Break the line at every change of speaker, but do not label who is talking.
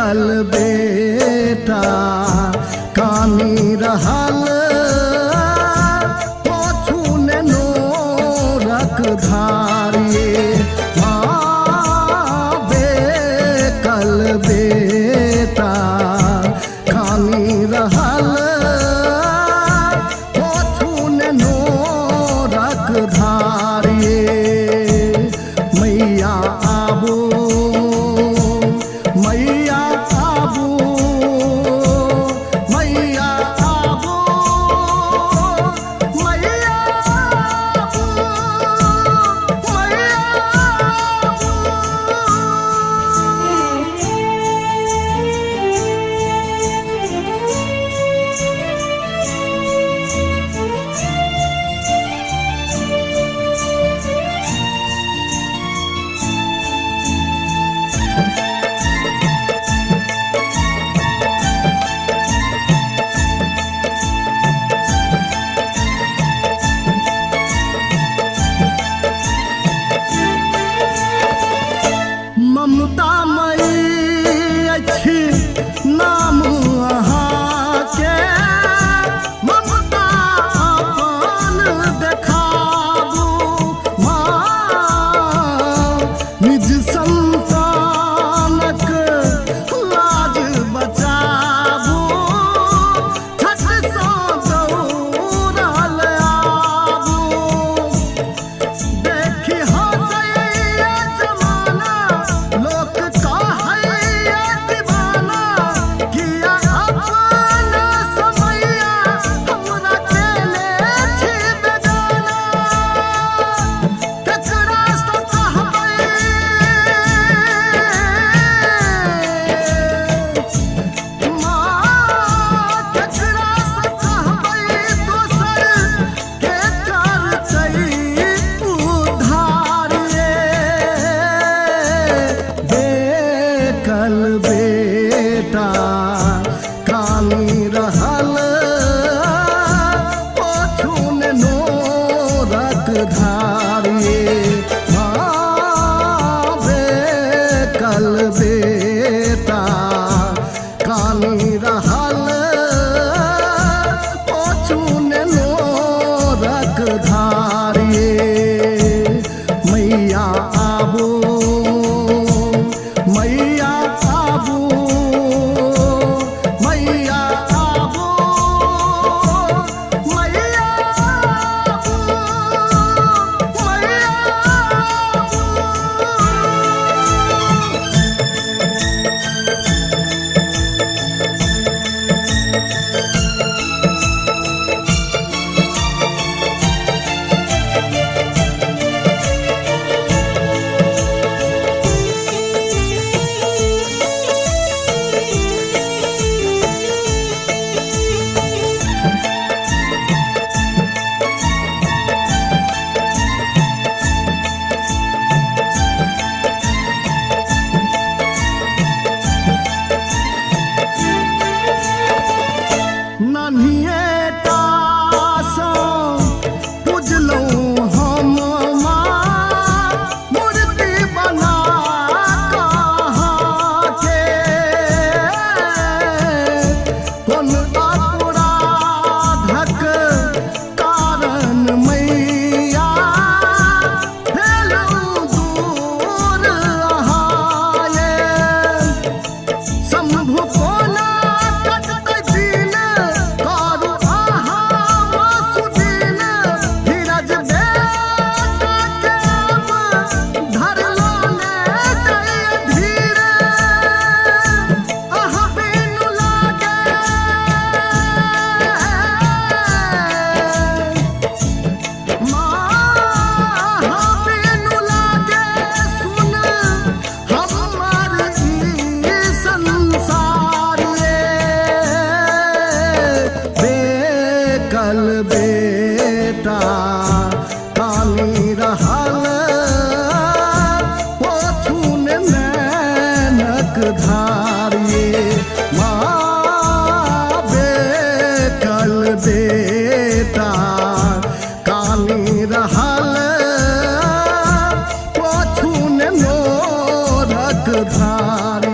कल बेटा कानी रहल पोछुन नो रख धारिए कल बेटा कानी रहल पोछुन नो रख धारिए मैया आबू मैया आबू मैया आबू मैया आबू मैया ममता मई अछि नाम अहाँके ममता अपन देखाबू माँ निज संतानक लाज बचाबू छठ सँ दौड़ल आबू देखी हँसैया जमाना लोक कहैया दीवाना किया अपना समैया हमरा केले छी बेगाना केकरा सँ कहबै माँ केकरा सँ कहबै दोसर के करतै उद्धार कल बेटा कानी रहल पोछुन नो रख धारिए कल बेटा कानी रहल पोछुन नो रख धारिए मैया आबू मैया आबू मैया आबू मैया आबू मैया नन्हिएटा सँ पूजलहुँ हम माँ मूर्ति बना कहाँके कोन अपराधक कारण मैया भेलहुँ दूर अहाँये शंभु कोना कटतै दिन करू अहाँ वासुदेव धीरज बेटा के अब धरलो ने जय धीर अहाँ बिनु लागे माँ अहाँ बिनु लागे सुन हमर ई संसार कल बेटा कानी रहल पोछुन नैनक धारिए माँ कल बेटा कानी रहल पोछुन नो रख धार